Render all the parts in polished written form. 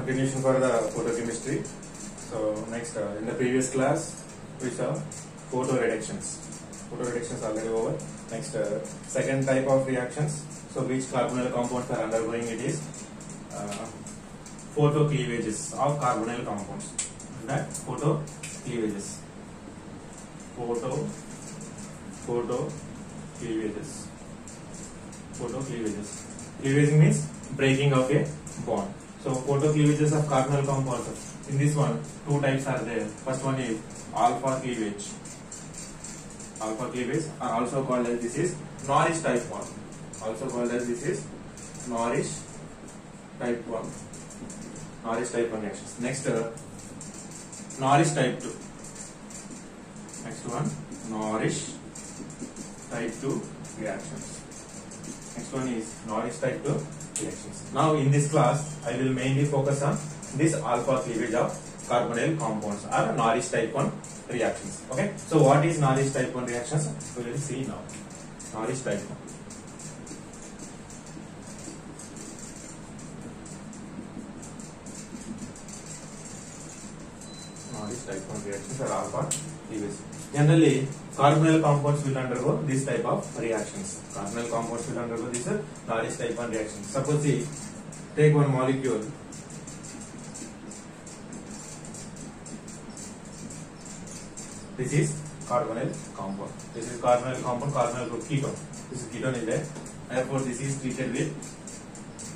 continuation for the photochemistry. So next, in the previous class we saw photoreductions. Photoreductions already over. Next, second type of reactions. So which carbonyl compounds are undergoing it is photocleavages of carbonyl compounds. That photocleavages. Photocleavages. Cleavage means breaking of a bond. So photocleavages of carbonyl compounds. In this one, two types are there. First one is alpha cleavage. Alpha cleavage are also called as this is Norris type 1. Also called as this is Norris type 1. Norris type 1 reactions. Next, Norris type 2. Next one, Norris type 2 reactions. Next one is Norris type 2 reactions. Now in this class, I will mainly focus on this alpha cleavage of carbonyl compounds or Norris type 1 reactions. Okay. So what is Norris type 1 reactions? We will see now. Norris type 1. Norris type 1 reactions are alpha cleavage. Generally, carbonyl compounds will undergo this type of reactions. Carbonyl compounds will undergo this Norris type 1 reaction. Suppose take one molecule. This is carbonyl compound. This is carbonyl compound, carbonyl group ketone. This is ketone is there. Therefore, this is treated with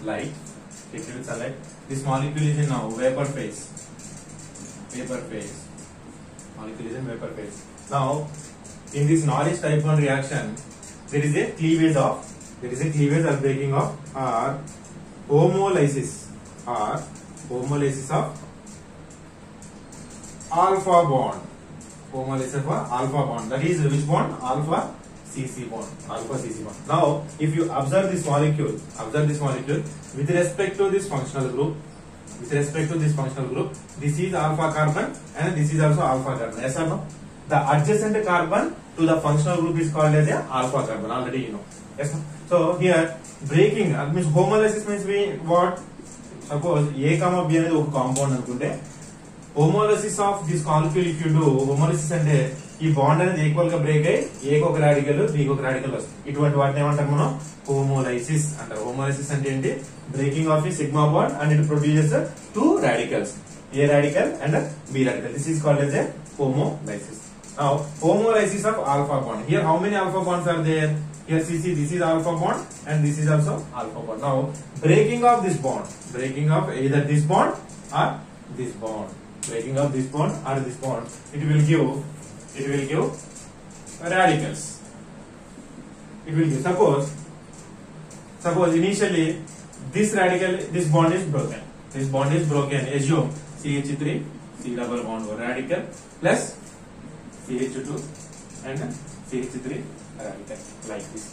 light, treated with sunlight. This molecule is in now vapor phase. Vapor phase. Molecule is in vapor phase. Now, in this Norris type 1 reaction, there is a cleavage or breaking of or homolysis of alpha bond. Homolysis of alpha bond. That is which bond? Alpha CC bond. Alpha CC bond. Now, if you observe this molecule with respect to this functional group. This is alpha carbon and this is also alpha carbon. Yes or no? The adjacent carbon to the functional group is called as a alpha carbon. Already you know. Yes. No? So here breaking means homolysis means what? Suppose A comma B అనేది ఒక compound అనుకుంటే homolysis of this molecule if you do homolysis అంటే ఈ bond అనేది equal గా break అయ్యి A కి ఒక రాడికల్ B కి ఒక రాడికల్ వస్తుంది. ఇటువంటి వాటిని ఏమంటారు మనం homolysis అంటారు. homolysis అంటే ఏంటి? Breaking of a sigma bond and it produces two radicals, A radical and B radical. This is called as a homolysis. Now, homolysis of alpha bond. Here, how many alpha bonds are there? Here, CC, this is alpha bond and this is also alpha bond. Now, breaking of this bond, breaking of either this bond or this bond, breaking of this bond or this bond, it will give radicals. It will give. Suppose initially this bond is broken. This bond is broken. Assume CH3, C double bond radical plus CH2 and CH3 radical like this.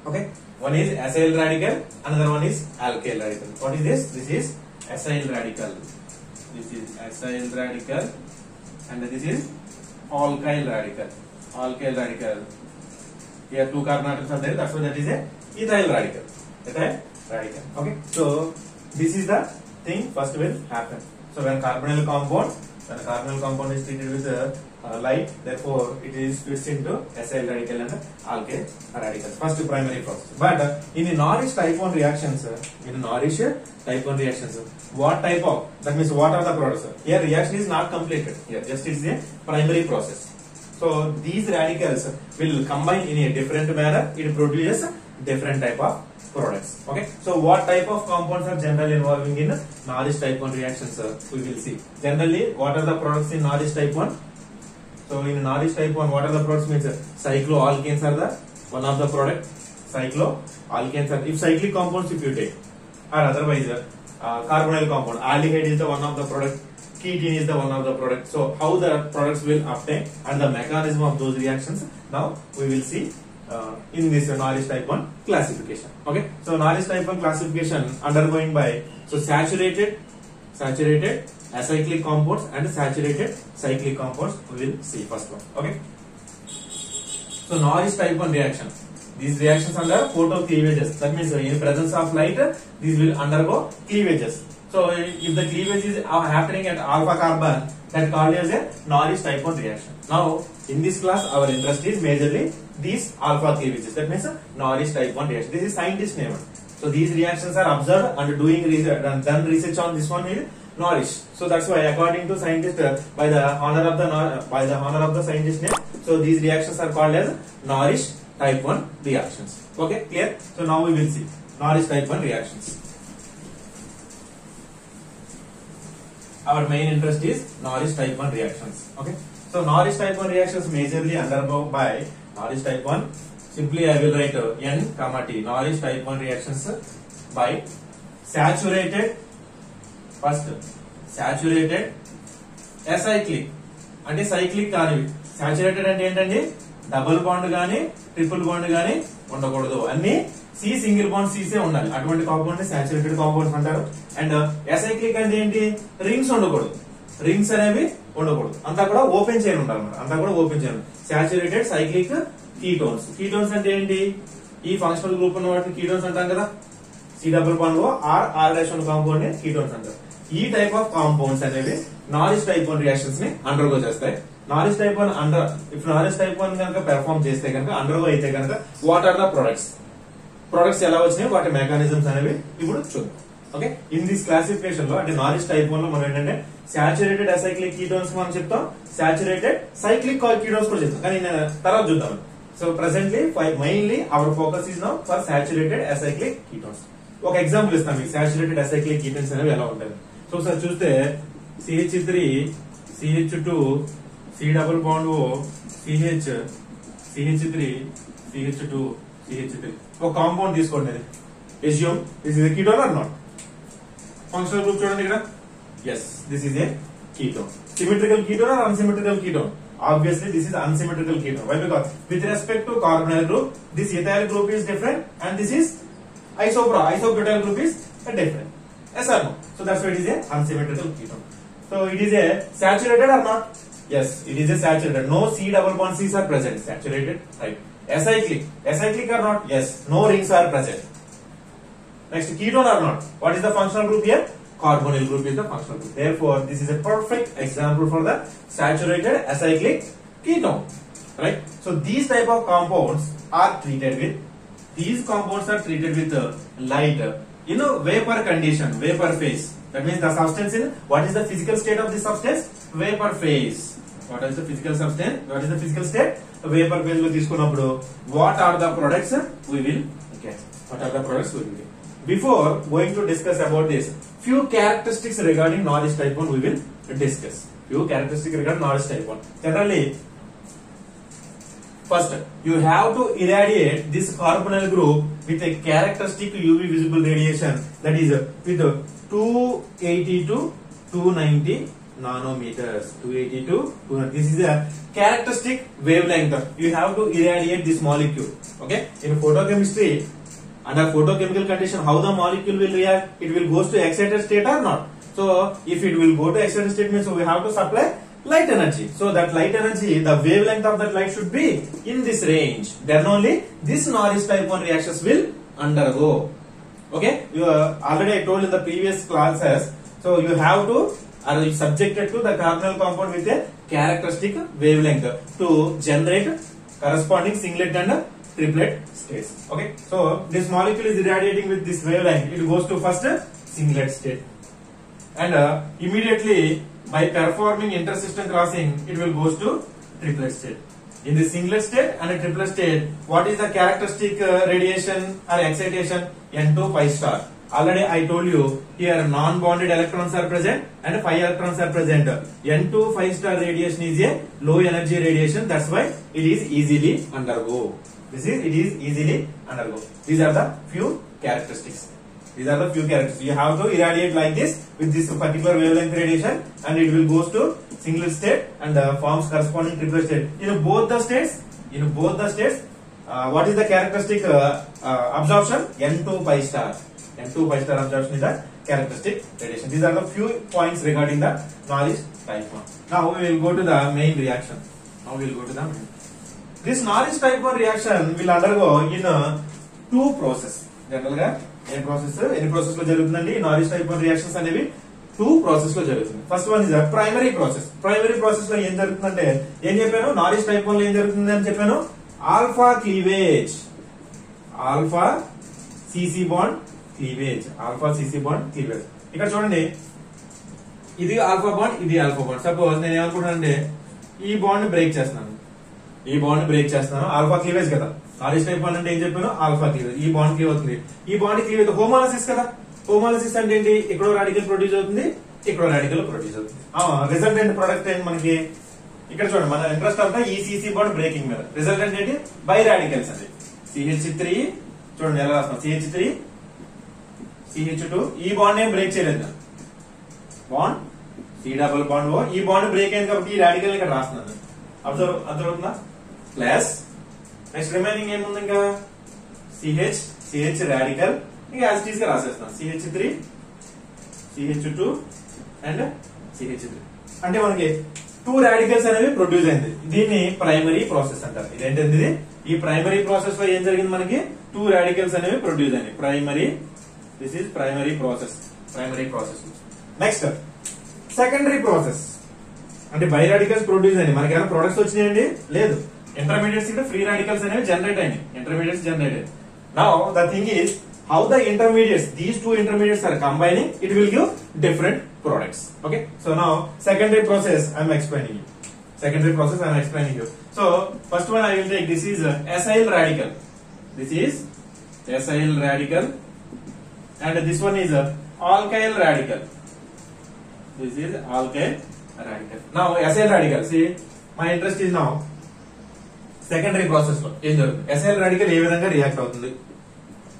Okay. One is acyl radical, another one is alkyl radical. What is this? This is acyl radical. This is acyl radical and this is alkyl radical. Alkyl radical. Here two carbon atoms are there. That's why that is a ethyl radical. Ethyl radical. Okay. So this is the thing first will happen. So when carbonyl compound is treated with light, therefore it is switched into acyl radical and alkyl radicals. First primary process. But in the Norris type 1 reactions, what type of, that means what are the products? Here reaction is not completed. Here just it is a primary process. So these radicals will combine in a different manner. It produces different type of products. Okay. So what type of compounds are generally involving in Norris type 1 reactions? We will see. Generally, what are the products in Norris type 1? So in Norris type 1, what are the products? Means cycloalkanes are the one of the product. Cycloalkanes are if cyclic compounds if you take, or otherwise carbonyl compound. Aldehyde is the one of the product. Ketene is the one of the product. So how the products will obtain and the mechanism of those reactions. Now we will see in this Norris type 1 classification. Okay. So Norris type 1 classification undergoing by saturated acyclic compounds and saturated cyclic compounds. We will see first one. Okay. So Norris type 1 reaction. These reactions under photo cleavages. That means in presence of light, these will undergo cleavages. So if the cleavage is happening at alpha carbon, that called as a Norris type 1 reaction. Now in this class our interest is majorly these alpha cleavages. That means Norris type 1 reaction. This is scientist name. So these reactions are observed and doing research and done research on this one is Norris. So that's why according to scientist by the honor of the scientist name. So these reactions are called as Norris type 1 reactions. Okay, clear? So now we will see Norris type 1 reactions. Our main interest is Norris type 1 reactions. Okay, so Norris type 1 reactions majorly undergo by Norris type 1. Simply I will write N, T. Norris type 1 reactions by saturated, first saturated acyclic అంటే cyclic కానివి. Saturated అంటే ఏంటండి, double bond గానీ triple bond గానీ ఉండకూడదు, అన్ని C single bond సీసే ఉండాలి. అటువంటి కాంపౌండ్ సాచురేటెడ్ కాంపౌండ్స్ అంటారు. అండ్ అసైక్లిక్ అంటే ఏంటి, రింగ్స్ ఉండకూడదు, రింగ్స్ అనేవి ఉండకూడదు, అంతా కూడా ఓపెన్ చైన్ ఉండాలన్నమాట, అంతా కూడా open chain. Saturated cyclic ketones. Ketones అంటే ఏంటి, ఈ ఫంక్షనల్ గ్రూప్ ఉన్న వాటిని కీటోన్స్ అంటాం కదా, C double bond R dash ఉన్న కాంపౌండ్ ని కీటోన్స్ అంటారు. ఈ టైప్ ఆఫ్ కాంపౌండ్స్ అనేవి నారిస్ టైప్ 1 రియాక్షన్స్ ని అండర్గో చేస్తాయి. Norrish type 1 if Norrish type 1 కనుక పెర్ఫార్మ్ చేస్తే కనుక, అండర్గో అయితే కనుక, వాట్ ఆర్ ద ప్రొడక్ట్స్ ఎలా వచ్చినాయి, వాటి మెకానిజమ్స్ అనేవి ఇప్పుడు చూద్దాం. ఓకే, ఇన్ దిస్ క్లాసిఫికేషన్ లో అంటే నారిస్ టైప్ 1 లో మనం ఏంటంటే సాచురేటెడ్ అసైక్లిక్ కీటోన్స్ మనం చెప్తాం, సాచురేటెడ్ సైక్లిక్ కీటోన్స్ కూడా చెప్తాం, కానీ నేను తర్వాత చూద్దాం. So presently mainly our focus is now for saturated acyclic ketones. ఒక ఎగ్జాంపుల్ ఇస్తాం మీకు, సాచురేటెడ్ అసైక్లిక్ కీటోన్స్ అనేవి ఎలా ఉంటాయి. సో సార్ చూస్తే CH3 CH2 C double bond O CH CH3 CH2 CH3 ఒక కాంపౌండ్ తీసుకోండి. Assume this is a ketone or not? Functional group చూడండి ఇక్కడ. Yes, this is a ketone. Symmetrical ketone or unsymmetrical ketone? Obviously this is unsymmetrical ketone. Why? Because with respect to carbonyl group, this ethyl group is different and this is isobutyl group is different. Yes or no? So that's why it is a unsymmetrical ketone. So it is a saturated or not? Yes, it is a saturated. No C double bond C's are present. Saturated type. Acyclic or not? Yes, no rings are present. Next, ketone or not? What is the functional group here? Carbonyl group is the functional group. Therefore, this is a perfect example for the saturated acyclic ketone. Right? So these type of compounds are treated with light in a vapor condition, vapor phase. That means the substance in, what is the physical state of this substance? Vapor phase. What is the physical substance? What is the physical state? Vapor phase lo తీసుకున్నప్పుడు what are the products we will get? What are the products we will get? Before going to discuss about this, few characteristics regarding Norris type 1 we will discuss. Generally, first you have to irradiate this carbonyl group with a characteristic UV visible radiation, that is with 280 to 290 nanometers. 280 to 290. This is a characteristic wavelength. You have to irradiate this molecule. Okay, in photochemistry, under photochemical condition, how the molecule will react? It will goes to excited state or not? So if it will go to excited state means we have to supply light energy. So that light energy, the wavelength of that light should be in this range. Then only this Norris type 1 reactions will undergo. Okay, you already I told in the previous classes. So you have to are subjected to the carbonyl compound with a characteristic wavelength to generate corresponding singlet and triplet states. Okay, so this molecule is irradiating with this wavelength. It goes to first singlet state, and immediately by performing intersystem crossing, it will goes to triplet state. In the singlet state and a triplet state, what is the characteristic radiation or excitation? N2 pi star. Already I told you here non-bonded electrons are present and 5 electrons are present. N2 5 star radiation is a low energy radiation. That's why it is easily undergo. It is easily undergo. These are the few characteristics. You have to irradiate like this with this particular wavelength radiation, and it will goes to singlet state and forms corresponding triplet state. In both the states, what is the characteristic absorption? N2 pi star. N2 pi star absorption is the characteristic radiation. These are the few points regarding the Norris type 1. Now we will go to the main reaction. This నారిస్ type 1 reaction will undergo in 2 process. General గా ఎన్ని process లో జరుగుతుందండి నారిస్ type 1 reactions అనేవి 2 process లో జరుగుతుంది. First one is primary process. Primary process లో ఏం జరుగుతుందంటే ఏం చెప్పాను, నారిస్ టైప్ 1 లో ఏం జరుగుతుంది అని చెప్పాను, alpha cleavage, alpha CC bond cleavage, alpha CC bond cleavage. ఇక్కడ చూడండి ఇది ఆల్ఫా బాండ్, ఇది ఆల్ఫా బాండ్. సపోజ్ నేను ఏమనుకుంటానంటే ఈ బాండ్ బ్రేక్ చేస్తున్నాను, ఈ బాండ్ బ్రేక్ చేస్తున్నాను, ఆల్ఫా క్లీవేజ్ కదా. నారిస్ టైప్ 1 అంటే ఏం చెప్పాను, ఆల్ఫా క్లీవేజ్. ఈ బాండ్ క్లీవ్ అవుతుంది, ఈ బాండ్ క్లీవేజ్ హోమోలసిస్ కదా. హోమోలసిస్ అంటే ఏంటి, ఇక్కడో రాడికల్ ప్రొడ్యూస్ అవుతుంది, ఇక్కడో రాడికల్ ప్రొడ్యూస్ అవుతుంది. రిజల్టెంట్ ప్రొడక్ట్ ఏంటి మనకి, ఇక్కడ చూడండి మన ఇంట్రెస్ట్ అంతా ఈ సిసి బాండ్ బ్రేకింగ్ మీద. రిజల్టెంట్ ఏంటి, బై రాడికల్స్ అండి. CH3 చూడండి ఎలా రాస్తాం, CH3 CH2. ఈ బాండ్ ఏం బ్రేక్ చేయలేదు, bond C double bond O, ఈ బాండ్ బ్రేక్ అయింది కాబట్టి ఈ రాడికల్ ఇక్కడ రాస్తున్నాను. అబ్జర్వ్ అవుతుందా, ప్లస్ నెక్స్ట్ రిమైనింగ్ ఏముంది ఇంకా CH రాడికల్ ఇంకా యాజ్ ఇట్ ఈస్ గా రాసేస్తాం, CH3 CH2 అండ్ CH3. అంటే మనకి 2 రాడికల్స్ అనేవి ప్రొడ్యూస్ అయింది. దీన్ని ప్రైమరీ ప్రాసెస్ అంటారు. ఇదేంటిది, ఈ ప్రైమరీ ప్రాసెస్ లో ఏం జరిగింది, మనకి 2 రాడికల్స్ అనేవి ప్రొడ్యూస్ అయ్యాయి. Primary, this is primary process, primary process. Next secondary process అంటే బై రాడికల్స్ ప్రొడ్యూస్ అయ్యాయి. మనకి ఏమైనా ప్రొడక్ట్స్ వచ్చినాయండి, లేదు. ఇంటర్మీడియట్స్ ఇక్కడ ఫ్రీ రాడికల్స్ అనేవి జనరేట్ అయినాయి, intermediates generated. Now the thing is how the intermediates, these 2 intermediates are combining, it will give different products. Okay, so now secondary process I am explaining you. Secondary process I am explaining you. So first one I will take, this is acyl radical, this is acyl radical, and this one is alkyl radical, this is alkyl radical. Now acyl radical, see my interest is now secondary process lo em jarugutundi, acyl radical ఏ విధంగా react అవుతుంది,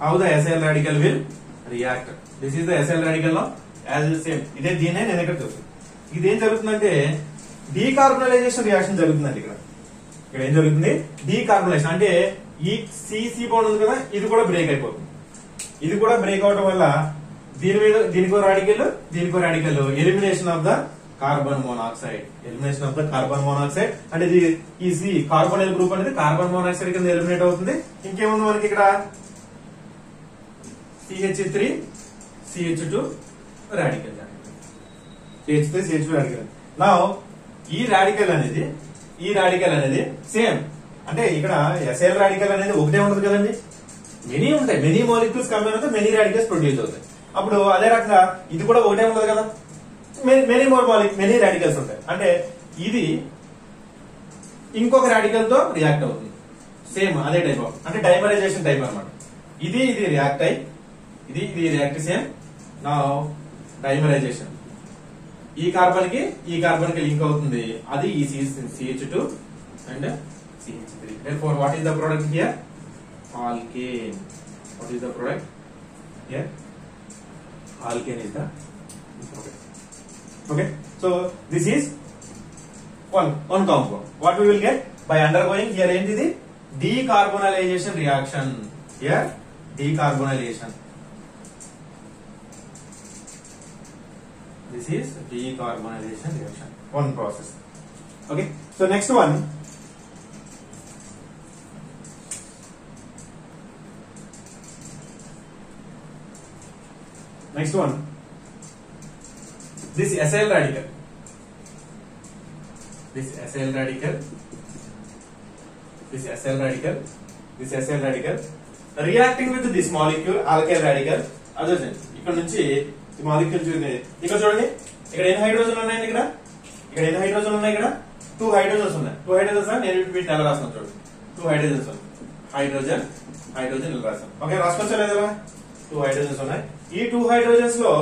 how the acyl radical will react. This is the acyl radical now, as the same. ఇదే దీనే నేను ఇక్కడ చూస్తాను. ఇది ఏం జరుగుతుందంటే decarbonisation reaction జరుగుతుందండి. ఇక్కడ ఏం జరుగుతుంది, డీకార్బనైజేషన్ అంటే ఈ సిసి బాండ్ ఉంది కదా, ఇది కూడా బ్రేక్ అయిపోతుంది. ఇది కూడా బ్రేక్ అవడం వల్ల దీని మీద దీనికో రాడికల్, దీనికో radical, elimination of the carbon monoxide, elimination of the carbon monoxide. అంటే ఇది ఈ కార్బోనైల్ గ్రూప్ అనేది కార్బన్ మోనాక్సైడ్ కింద ఎలిమినేట్ అవుతుంది. ఇంకేముంది మనకి ఇక్కడ CH3 CH2 radical, CH3 CH2 radical. Now ఈ రాడికల్ అనేది సేమ్, అంటే ఇక్కడ ఎసైల్ రాడికల్ అనేది ఒకటే ఉండదు కదండి, మెనీ ఉంటాయి. మెనీ మాలిక్యూల్స్ కంబైన్ అవుతాయి, మెనీ రాడికల్స్ ప్రొడ్యూస్ అవుతాయి. అప్పుడు అదే రకంగా ఇది కూడా ఒకటే ఉండదు కదా, మెనీ రాడికల్స్ ఉంటాయి. అంటే ఇది ఇంకొక రాడికల్ తో రియాక్ట్ అవుతుంది, సేమ్ అదే టైప్ ఆఫ్, అంటే డైమరైజేషన్ టైప్ అన్నమాట. ఇది రియాక్ట్ అయ్యి ఇది రియాక్ట్ సేమ్. నా డైమరైజేషన్ ఈ కార్బన్ కి లింక్ అవుతుంది, అది ఈ CH2 and CH3. Therefore what is the product here, alkane. What is the product here, alkane is the product. Okay, so this is one compound. What we will get by undergoing here ఏంటిది, decarbonylation reaction. Here decarbonylation, this is decarbonylation reaction, one process. Okay, so next one, this acyl radical, this acyl radical reacting with this molecule alkyl radical. అదే ఇక్కడ నుంచి ఈ molecule చూడండి, ఇక్కడ చూడండి, ఇక్కడ ఎన్ని హైడ్రోజన్ ఉన్నాయండి, ఇక్కడ ఎన్ని హైడ్రోజన్ ఉన్నాయి, ఇక్కడ 2 హైడ్రోజన్స్ ఉన్నాయి. 2 హైడ్రోజన్స్ నేను వీటిని ఎలా రాస్తాను చూడండి, 2 హైడ్రోజన్స్ ఉన్నాయి, హైడ్రోజన్ ఇలా రాస్తాను. ఓకే, రాసుకోవచ్చా లేదా, 2 హైడ్రోజన్స్ ఉన్నాయి. ఈ 2 హైడ్రోజన్స్ లో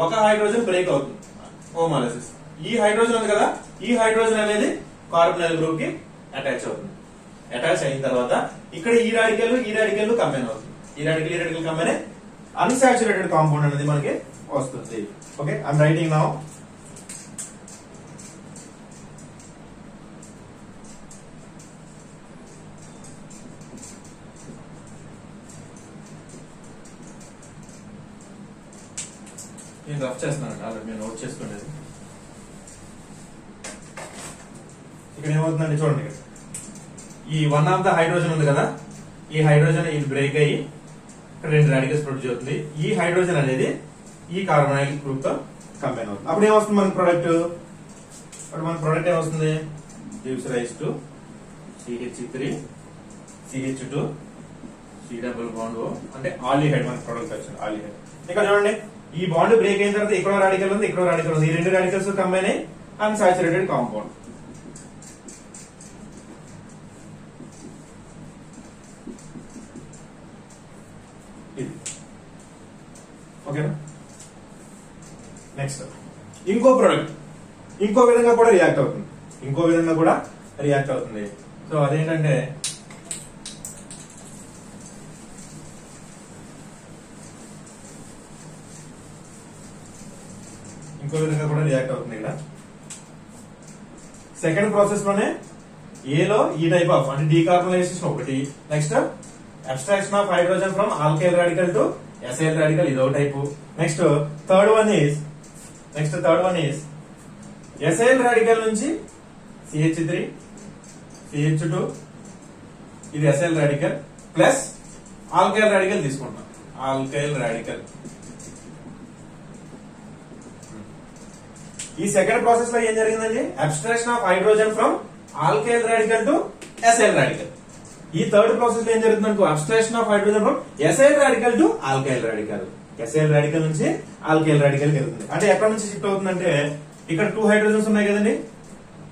ఒక హైడ్రోజన్ బ్రేక్ అవుతుంది, హోమోలసిస్. ఈ హైడ్రోజన్ ఉంది కదా, ఈ హైడ్రోజన్ అనేది కార్బోనైల్ గ్రూప్ కి అటాచ్ అవుతుంది. అటాచ్ అయిన తర్వాత ఇక్కడ ఈ రాడికల్ కంబైన్ అవుతుంది. ఈ రాడికల్ కంబైన్ అన్సాచురేటెడ్ కాంపౌండ్ అనేది మనకి వస్తుంది. Okay, I'm writing now. నేను రఫ్ చేస్తున్నానండి, ఆల్రెడీ నేను నోట్ చేసుకునేది. ఇక్కడ ఏమవుతుందండి చూడండి, ఇక్కడ ఈ వన్ ఆఫ్ ద హైడ్రోజన్ ఉంది కదా, ఈ హైడ్రోజన్ ఇది బ్రేక్ అయ్యి ఇక్కడ 2 రాడికల్స్ ప్రొడ్యూస్ అవుతుంది. ఈ హైడ్రోజన్ అనేది ఈ కార్బోనైల్ గ్రూప్ తో కంబైన్ అవుతుంది. అప్పుడు ఏమొస్తుంది మన ప్రోడక్ట్? అప్పుడు మన ప్రోడక్ట్ ఏమొస్తుంది? Gives rise to CH3 CH2 C double bond O, అంటే ఆల్డిహైడ్ మన ప్రోడక్ట్ వచ్చింది ఆల్డిహైడ్. ఇక్కడ చూడండి, ఈ బాండ్ బ్రేక్ అయిన తర్వాత ఇక్కడ రాడికల్ ఉంది, ఇక్కడ రాడికల్ ఉంది. ఈ 2 రాడికల్స్ కంబైన్ అయ్యి అన్సాచురేటెడ్ కాంపౌండ్. ఇది ఓకేనా? నెక్స్ట్ ఇంకో ప్రోడక్ట్ ఇంకో విధంగా కూడా రియాక్ట్ అవుతుంది. సో అదేంటంటే ఇక్కడ సెకండ్ ప్రాసెస్ లోనే ఏలో ఈ టైప్ ఆఫ్ అంటే డీకార్బనైజేషన్ ఒకటి, next abstraction of hydrogen from alkyl radical to acyl radical ఇదో type. Next third one is acyl radical నుంచి CH3 CH2 ఇది acyl radical plus alkyl radical తీసుకుంటాం. ఆల్కైల్ రాడికల్ ఈ సెకండ్ ప్రాసెస్ లో ఏం జరిగిందండి? Abstraction of hydrogen from alkyl radical to acyl radical. ఈ third process లో ఏం జరుగుతుందంటే abstraction of hydrogen from acyl radical to alkyl radical. Acyl radical నుంచి ఆల్కైల్ రాడికల్ వెళ్తుంది. అంటే ఎక్కడ నుంచి షిఫ్ట్ అవుతుందంటే ఇక్కడ 2 హైడ్రోజన్స్ ఉన్నాయి కదండి,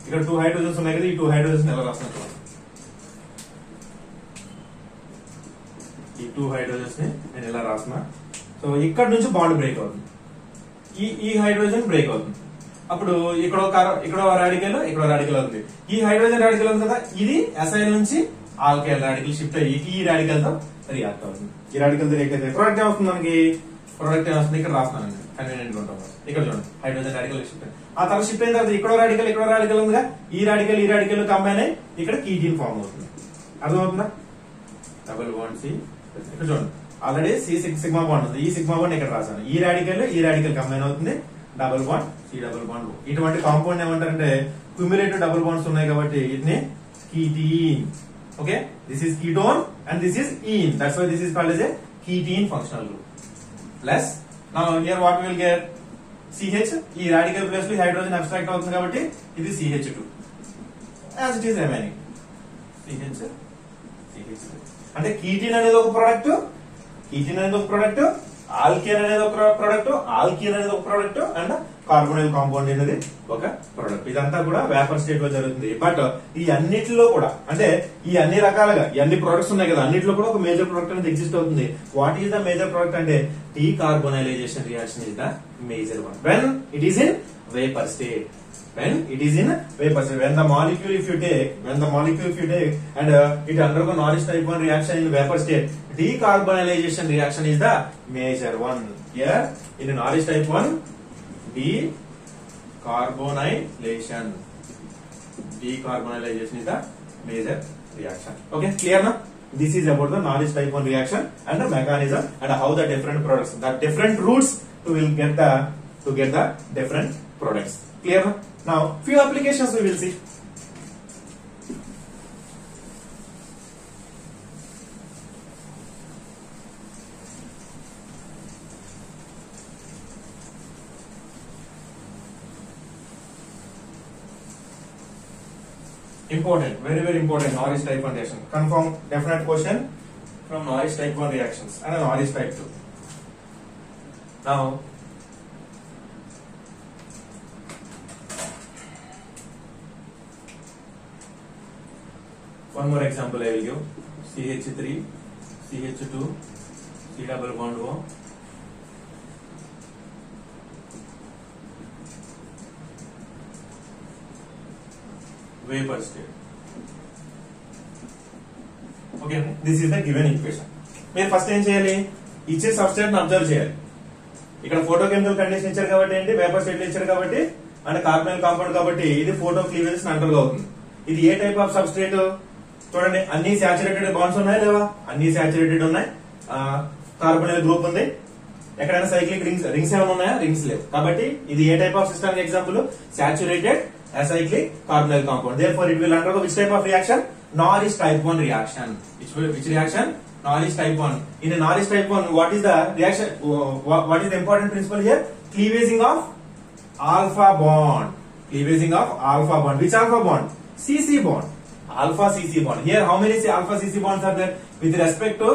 ఇక్కడ 2 హైడ్రోజన్స్ ఉన్నాయి కదా, ఈ 2 హైడ్రోజన్స్ ఎలా రాస్తున్నారు? ఈ 2 హైడ్రోజన్స్ ని నేను ఎలా రాస్తున్నా? సో ఇక్కడ నుంచి బాండ్ బ్రేక్ అవుతుంది, ఈ హైడ్రోజన్ బ్రేక్ అవుతుంది. అప్పుడు ఇక్కడ రాడికల్ అవుతుంది. ఈ హైడ్రోజన్ రాడికల్ ఉంది కదా, ఇది ఎసైల్ నుంచి ఆల్కైల్ రాడికల్ షిఫ్ట్ అయ్యి ఈ రాడికల్ తో రియాక్ట్ అవుతుంది. ఈ రాడికల్ తో రియాక్ట్ అయితే ప్రోడక్ట్ ఏమవుతుంది? మనకి ప్రోడక్ట్ ఏమవుతుంది? ఇక్కడ రాస్తున్నాను కన్వీనియంట్ గా ఉంటాం. ఇక్కడ చూడండి, హైడ్రోజన్ రాడికల్ షిఫ్ట్ అయ్యి ఆ తర్వాత షిఫ్ట్ అయిన తర్వాత ఇక్కడ రాడికల్ ఉందిగా, ఈ రాడికల్ కంబైన్ అయ్యి ఇక్కడ కీటీన్ ఫార్మ్ అవుతుంది. అర్థమవుతుందా? Double bond C. ఇక్కడ చూడండి, ఆల్రెడీ సిగ్మా బాండ్ ఉంది, ఈ సిగ్మా బాండ్ ఇక్కడ రాశాను. ఈ రాడికల్ కంబైన్ అవుతుంది, double bond C double bond O. ఇటువంటి కాంపౌండ్ ఏమంటారంటే క్యుములేటివ్ డబుల్ బాండ్స్ ఉన్నాయి కాబట్టి వీటిని ketene. Okay, this is ketone and this is ene, that's why this is called as a ketene functional group. Plus now here what we will get? CH, ఈ radical place లో hydrogen abstract అవుతుంది కాబట్టి ఇది CH2 as it is remaining. CH2 అంటే కీటీన్ అనేది ఒక product, alkane అనేది ఒక ప్రోడక్ట్ అండ్ కార్బోనైల్ కాంపౌండ్ అనేది ఒక ప్రోడక్ట్. ఇదంతా కూడా వేపర్ స్టేట్ లో జరుగుతుంది. బట్ ఈ అన్నిటిలో కూడా అంటే ఈ అన్ని రకాలుగా ఈ అన్ని ప్రొడక్ట్స్ ఉన్నాయి కదా, అన్నిట్లో కూడా ఒక మేజర్ ప్రొడక్ట్ అనేది ఎగ్జిస్ట్ అవుతుంది. What is the major product అంటే decarbonisation reaction is the major one when it is in vapour state. When the molecule if you take and it undergo Norris type 1 reaction in vapor state, decarbonylation reaction is the major one. Here in Norris type 1, decarbonylation is the major reaction. Okay, clear now? This is about the Norris type 1 reaction and the mechanism and how the different products, the different routes to get the different products. Clear now? Now few applications we will see. Important, very important Norris type 1 reaction. Confirm definite question from Norris type 1 reactions and a Norris type 2. Now one more example I will give. CH3 CH2 C double bond O, vapor state. Okay, this is the given equation. మీరు first ఏం చేయాలి? ఇచ్చే substrate ని observe చేయాలి. ఇక్కడ photo chemical condition ఇచ్చారు కాబట్టి ఏంటి, వేపర్ స్టేట్ ఇచ్చారు కాబట్టి అంటే కార్బోనైల్ కాంపౌండ్ కాబట్టి ఇది ఫోటో క్లీవేజెస్ అండర్గా అవుతుంది. ఇది ఏ టైప్ ఆఫ్ సబ్స్ట్రేట్? చూడండి, అన్ని సాచురేటెడ్ బాండ్స్ ఉన్నాయి లేవా? అన్ని సాచురేటెడ్ ఉన్నాయి. కార్బోనైల్ గ్రూప్ ఉంది. ఎక్కడైనా సైక్లిక్ రింగ్స్ ఏమైనా ఉన్నాయా? రింగ్స్ లేవు. కాబట్టి ఇది ఏ type of system example? Saturated acyclic carbonyl compound. Therefore it will undergo which type of reaction? Norris type 1 reaction. Which reaction? Norris type 1. In a Norris type 1, what is the reaction? What is the important principle here? Cleavaging of alpha bond. Cleavaging of alpha bond. Which alpha bond? CC bond. Alpha CC bond. Here, how many alpha CC bonds are there? With respect to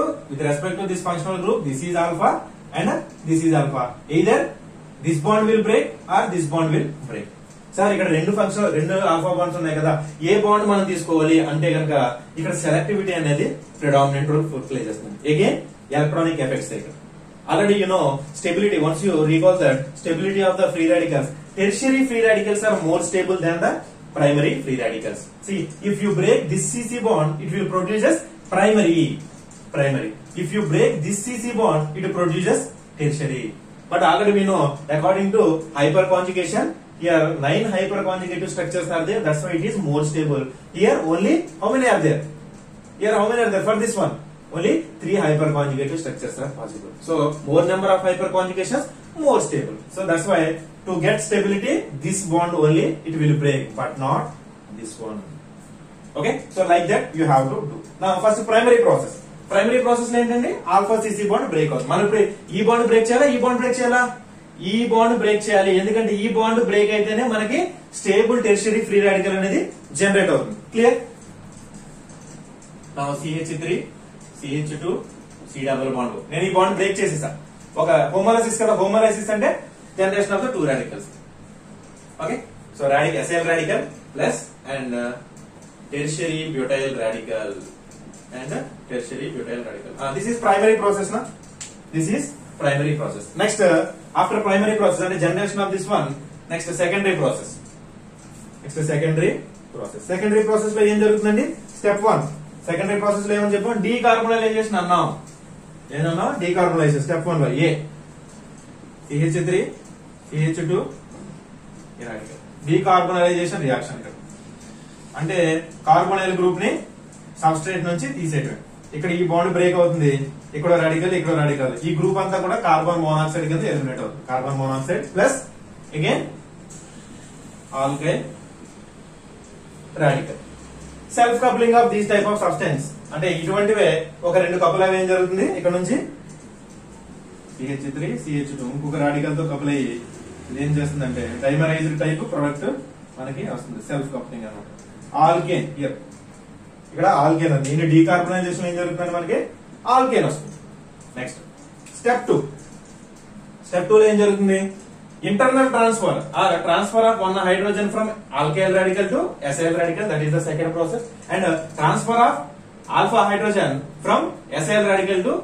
this functional group, this is alpha and this is alpha. Either this bond will break or this bond will break. Sir ఇక్కడ రెండు alpha bonds ఉన్నాయి కదా, ఏ bond మనం తీసుకోవాలి అంటే కనుక ఇక్కడ selectivity అనేది ప్రిడామినెంట్ రోల్ ప్లే చేస్తుంది. అగైన్ ఎలక్ట్రానిక్ ఎఫెక్ట్స్ ఇక్కడ already you know stability. Once you recall that stability of the free radicals, tertiary free radicals are more stable than the primary free radicals. See, if you break this CC bond, it will produce primary. If you break this CC bond, it produces tertiary. But already we know, according to hyperconjugation, here 9 hyperconjugative structures are there. That's why it is more stable. Here only how many are there? Here how many are there for this one? Only 3 hyperconjugative structures are possible. So more number of hyperconjugations, more stable. So that's why to get stability, this bond only it will break, but not this one. Okay, so like that you have to do. Now first primary process. Primary process ఏంటంటే alpha CC bond break అవుతుంది. మనం ఇప్పుడు ఈ bond break చేయాలా, ఈ bond break చేయాలా? ఈ bond break చేయాలి. ఎందుకంటే ఈ బాండ్ బ్రేక్ అయితేనే మనకి స్టేబుల్ టెర్షియరీ ఫ్రీ రాడికల్ అనేది జనరేట్ అవుతుంది. Clear? Now CH3 CH2 C double bond. నేను ఈ బాండ్ బ్రేక్ చేసేసా. ఒక హోమోలైసిస్ కదా, హోమోలైసిస్ అంటే generation of the two radicals. Okay, so acyl radical plus and tertiary butyl radical and tertiary butyl radical. This is primary process na. This is primary process. Next, after primary process and generation of this one, next secondary process. Secondary process లో ఏం జరుగుతుందండి? Step 1. Secondary process లో ఏమని చెప్పాం? Decarbonisation అన్నాం. ఏమన్నా? Decarbonisation step 1 లో ఏ CH3 CH2 decarbonisation reaction. అంటే కార్బోనైల్ గ్రూప్ ని సబ్స్ట్రేట్ నుంచి తీసేయటం. ఇక్కడ ఈ బాండ్ బ్రేక్ అవుతుంది, ఇక్కడ రాడికల్, ఇక్కడ రాడికల్. ఈ గ్రూప్ అంతా కూడా కార్బన్ మోనాక్సైడ్ కింద ఎలిమినేట్ అవుతుంది. Carbon monoxide plus again alkyl radical. Self coupling of these type of substance అంటే ఇటువంటివే ఒక రెండు కపుల్ అవి ఏం జరుగుతుంది, ఇక్కడ నుంచి CH3 CH2 ఇంకొక రాడికల్ తో కపుల్ అయ్యి ఏం చేస్తుందంటే డైమరైజ్డ్ టైప్ ప్రొడక్ట్ మనకి వస్తుంది. సెల్ఫ్ కప్లింగ్ అన్నమాట. ఆల్కేన్ ఇక్కడ ఆల్కేన్ ఉంది. దీని డీకార్బోనైజేషన్ ఏం జరుగుతుంది, మనకి ఆల్కేన్ వస్తుంది. Next step 2. స్టెప్ 2 లో ఏం జరుగుతుంది? Internal transfer transfer of one hydrogen from alkyl radical to assail radical, that is the second process. And transfer of alpha hydrogen from assail radical to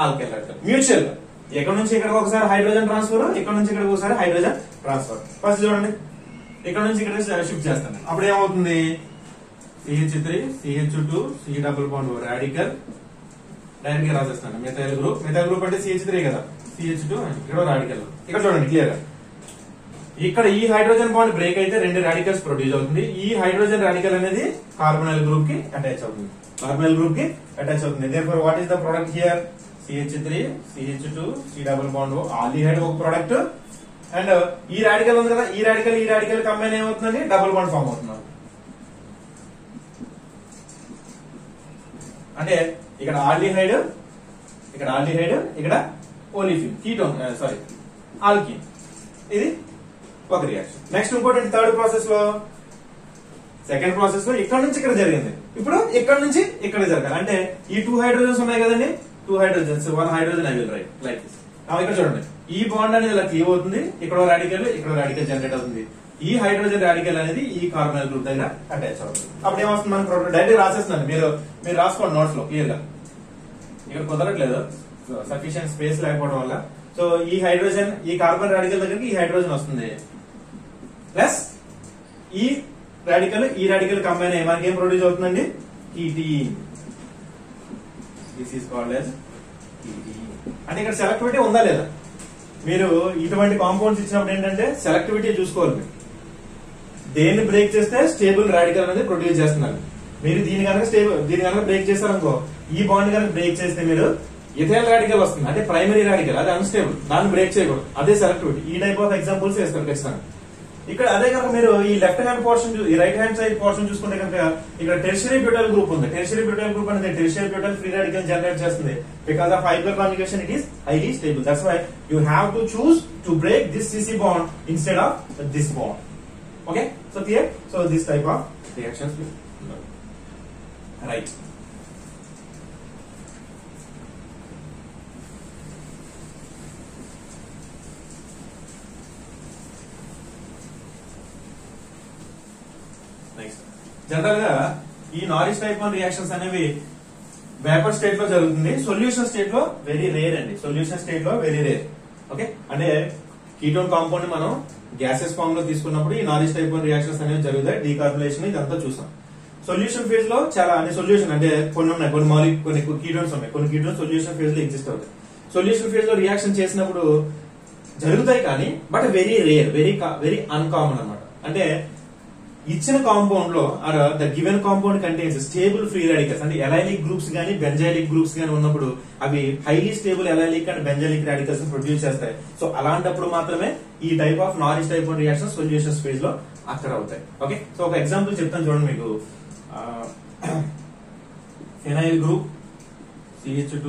alkyl radical mutual గా. ఇక్కడ నుంచి ఇక్కడికి ఒకసారి hydrogen transfer, ఇక్కడ నుంచి ఇక్కడికి ఒకసారి hydrogen transfer. First చూడండి, ఇక్కడ నుంచి ఇక్కడ షిఫ్ట్ చేస్తాను. అప్పుడు ఏమవుతుంది? CH3 CH2 C double bond radical direct గా రాసేస్తాను. మిథైల్ గ్రూప్ అంటే CH3 కదా, CH2 ఇక్కడ రాడికల్. ఇక్కడ చూడండి క్లియర్ గా, ఇక్కడ ఈ హైడ్రోజన్ బాండ్ బ్రేక్ అయితే రెండు రాడికల్స్ ప్రొడ్యూస్ అవుతుంది. ఈ హైడ్రోజన్ రాడికల్ అనేది కార్బోనైల్ గ్రూప్ కి అటాచ్ అవుతుంది. Therefore, what is the product here? CH3 CH2 C double bond aldehyde ఒక ప్రొడక్ట్. అండ్ ఈ రాడికల్ ఉంది కదా, ఈ రాడికల్ కంబైన్ ఏమవుతుందండి? డబుల్ బాండ్ ఫామ్ అవుతుంది. అంటే ఇక్కడ ఆల్డిహైడ్, ఇక్కడ ఓలిఫిన్, కీటోన్ సారీ ఆల్కిన్. ఇది ఒక రియాక్షన్. నెక్స్ట్ ఇంకోటి థర్డ్ ప్రాసెస్ లో, సెకండ్ ప్రాసెస్ లో ఇక్కడ నుంచి ఇక్కడ జరిగింది. ఇప్పుడు ఇక్కడ నుంచి ఇక్కడ జరగాలి. అంటే ఈ 2 హైడ్రోజన్స్ ఉన్నాయి కదండి, 2 hydrogens, 1 hydrogen I will write like this. ఇక్కడ చూడండి, ఈ బాండ్ అనేది ఇలా క్లీవ్ అవుతుంది. ఇక్కడ రాడికల్ జనరేట్ అవుతుంది. ఈ హైడ్రోజన్ రాడికల్ అనేది ఈ కార్బోనైల్ గ్రూప్ దగ్గర అటాచ్ అవుతుంది. అప్పుడు ఏమవుతుంది? మనకు డైరెక్ట్ రాసేస్తున్నాను, మీరు రాసుకోండి నోట్స్ లో క్లియర్ గా. ఇక్కడ కుదరట్లేదు, సఫిషియెంట్ స్పేస్ లేకపోవడం వల్ల. సో ఈ హైడ్రోజన్, ఈ కార్బన్ రాడికల్ దగ్గరికి ఈ హైడ్రోజన్ వస్తుంది, ప్లస్ ఈ రాడికల్ కంబైన్ అయ్యి మనకి ఏం ప్రొడ్యూస్ అవుతుందండి? Ketene. This is called as ketene. అంటే ఇక్కడ సెలెక్టివిటీ ఉందా లేదా? మీరు ఇటువంటి కాంపౌండ్స్ ఇచ్చినప్పుడు ఏంటంటే సెలెక్టివిటీ చూసుకోవాలి. మీరు దేన్ని బ్రేక్ చేస్తే స్టేబుల్ రాడికల్ అనేది ప్రొడ్యూస్ చేస్తున్నారు. మీరు దీని కనుక బ్రేక్ చేస్తారనుకో, ఈ బాండ్ కనుక బ్రేక్ చేస్తే మీరు ఇథైల్ రాడికల్ వస్తుంది, అంటే ప్రైమరీ రాడికల్, అది అన్స్టేబుల్, దాన్ని బ్రేక్ చేయకూడదు. అదే సెలెక్టివిటీ. ఈ టైప్ ఆఫ్ ఎగ్జాంపుల్స్ వేస్తారు ఖచ్చితంగా. ఇక్కడ అదే కనుక మీరు ఈ లెఫ్ట్ హ్యాండ్ పోర్షన్ ఈ రైట్ హ్యాండ్ సైడ్ పోర్షన్ చూసుకుంటే కనుక ఇక్కడ టెర్షియరీ బ్యూటైల్ గ్రూప్ ఉంది. టెర్షియరీ బ్యూటైల్ గ్రూప్ అనేది tertiary butyl free radical generate చేస్తుంది. Because of hyperconjugation it is highly stable. That's why you have to choose to break this CC bond instead of this bond. Okay, so clear? So this type of reactions will right. Next general గా ఈ నారిస్ type 1 reactions అనేవి vapour state లో జరుగుతుంది. Solution state లో very rare అండి. Solution state లో very rare. Okay, అంటే ketone compound మనం గ్యాసెస్ ఫామ్ లో తీసుకున్నప్పుడు ఈ నారిస్ టైప్ 1 రియాక్షన్స్ అనేవి జరుగుతాయి. డీకార్బోనేషన్ ఇదంతా చూసాం. సొల్యూషన్ ఫేజ్ లో చాలా అన్ని సొల్యూషన్ అంటే కొన్ని ఉన్నాయి, కొన్ని కీటోన్స్ ఉన్నాయి, కొన్ని కీటోన్స్ సొల్యూషన్ ఫేజ్ లో ఎగ్జిస్ట్ అవుతాయి. సొల్యూషన్ ఫేజ్ లో రియాక్షన్ చేసినప్పుడు జరుగుతాయి కానీ but very rare, very uncommon అన్నమాట. అంటే ఇచ్చిన కాంపౌండ్ లో the given compound contains stable free radicals అంటే ఎలైలిక్ గ్రూప్స్ గానీ బెంజైలిక్ గ్రూప్స్ గానీ ఉన్నప్పుడు అవి highly stable allylic and benzylic radicals produce చేస్తాయి. సో అలాంటప్పుడు మాత్రమే ఈ type of నారిస్ type 1 reaction solution phase లో అక్కడ అవుతాయి. ఓకే, సో ఒక ఎగ్జాంపుల్ చెప్తాను చూడండి మీకు. Phenyl group CH2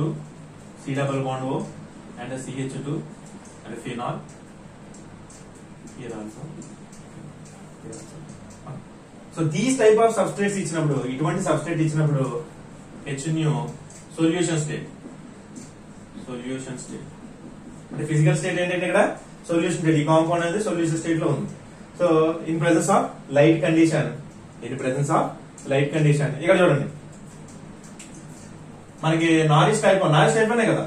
C double bond O and CH2 and phenol here also. So these type of substrates ఇచ్చినప్పుడు ఇటువంటి సబ్స్ట్రేట్ ఇచ్చినప్పుడు HNO సొల్యూషన్ స్టేట్ అంటే ఫిజికల్ స్టేట్ ఏంటంటే ఇక్కడ సొల్యూషన్ స్టేట్. ఈ కాంపౌండ్ అనేది సొల్యూషన్ స్టేట్ లో ఉంది. So in presence of light condition ఇక్కడ చూడండి మనకి నారిస్ టైప్ 1 కదా.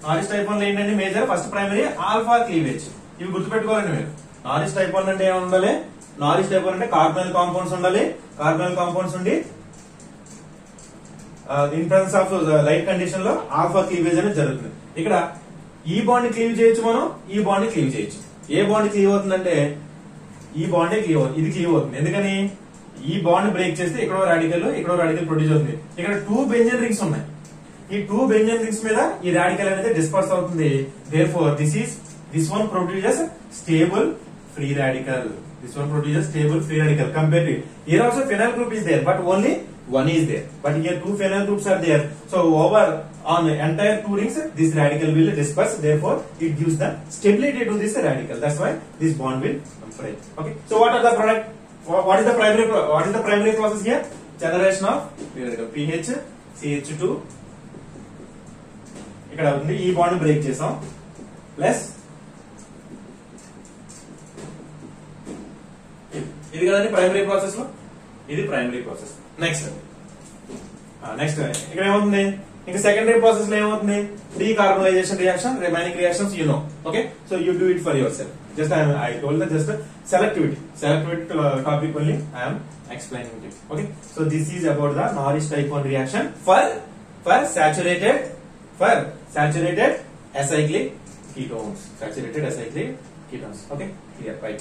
నారిస్ టైప్ 1 లో ఏంటంటే major first primary alpha cleavage. ఇవి గుర్తుపెట్టుకోవాలండి మీరు. నారిస్ టైప్ 1 అంటే ఏమి ఉండాలి? నారిస్ టైప్ 1 అంటే కార్బనల్ కాంపౌండ్స్ ఉండాలి. కార్బనల్ కాంపౌండ్స్ ఉండి in presence of light condition లో ఆల్ఫా క్లీవేజ్ అనేది జరుగుతుంది. ఇక్కడ ఈ బాండ్ క్లీవ్ చేయొచ్చు, మనం ఈ బాండ్ క్లీవ్ చేయొచ్చు. ఏ బాండ్ క్లీవ్ అవుతుందంటే ఈ బాండే క్లీవ్ అవుతుంది, ఇది క్లీవ్ అవుతుంది. ఎందుకని ఈ బాండ్ బ్రేక్ చేస్తే ఇక్కడో రాడికల్ ప్రొడ్యూస్ అవుతుంది. ఇక్కడ 2 బెంజీన్ రింగ్స్ ఉన్నాయి. ఈ 2 బెంజీన్ రింగ్స్ మీద ఈ రాడికల్ అనేది డిస్పర్స్ అవుతుంది. therefore this one produces stable free radical. Compared to here also phenyl group is there, but only one is there. But here 2 phenyl groups are there. So over on the entire 2 rings, this radical will disperse. Therefore, it gives the stability to this radical. That's why this bond will break. Okay. So what are the product? What is the primary process here? Generation of pH CH2. ఇక్కడ ఉంది ఈ bond break చేసాం plus ఇది కదండి primary process లో. ఇది primary process. Next ఇక్కడ ఏమవుతుంది? ఇంకా సెకండరీ ప్రాసెస్ లో ఏమవుతుంది? Decarbonisation reaction, remaining reactions you know. Okay, so you do it for your self. Just I told that just selectivity topic only I am explaining it. Okay, so this is about the Norris type 1 reaction for saturated acyclic ketones. Okay, clear, right?